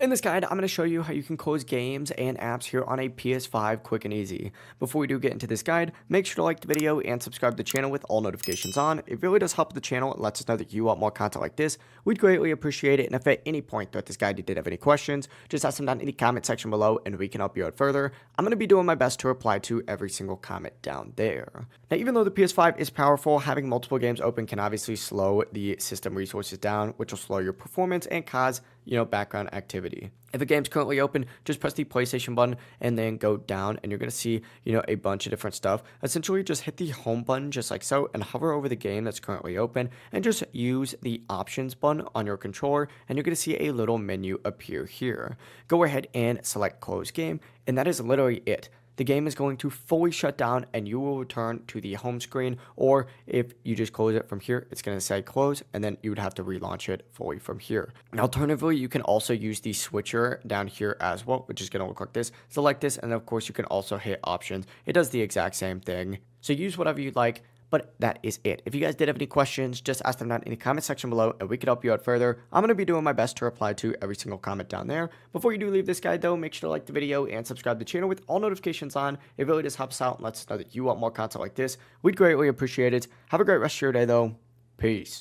In this guide, I'm going to show you how you can close games and apps here on a PS5 quick and easy. Before we do get into this guide, make sure to like the video and subscribe to the channel with all notifications on. It really does help the channel. It lets us know that you want more content like this. We'd greatly appreciate it. And if at any point throughout this guide you did have any questions, just ask them down in the comment section below and we can help you out further. I'm going to be doing my best to reply to every single comment down there. Now, even though the PS5 is powerful, having multiple games open can obviously slow the system resources down, which will slow your performance and cause background activity. If a game's currently open, just press the PlayStation button and then go down and you're going to see, a bunch of different stuff. Essentially, just hit the home button just like so and hover over the game that's currently open and just use the options button on your controller and you're going to see a little menu appear here. Go ahead and select close game, and that is literally it. The game is going to fully shut down and you will return to the home screen, or if you just close it from here, it's going to say close and then you would have to relaunch it fully from here. Alternatively, you can also use the switcher down here as well, which is going to look like this. Select this and of course you can also hit options. It does the exact same thing. So use whatever you'd like. But that is it. If you guys did have any questions, just ask them down in the comment section below and we can help you out further. I'm going to be doing my best to reply to every single comment down there. Before you do leave this guide though, make sure to like the video and subscribe to the channel with all notifications on. It really does help us out and lets us know that you want more content like this. We'd greatly appreciate it. Have a great rest of your day though. Peace.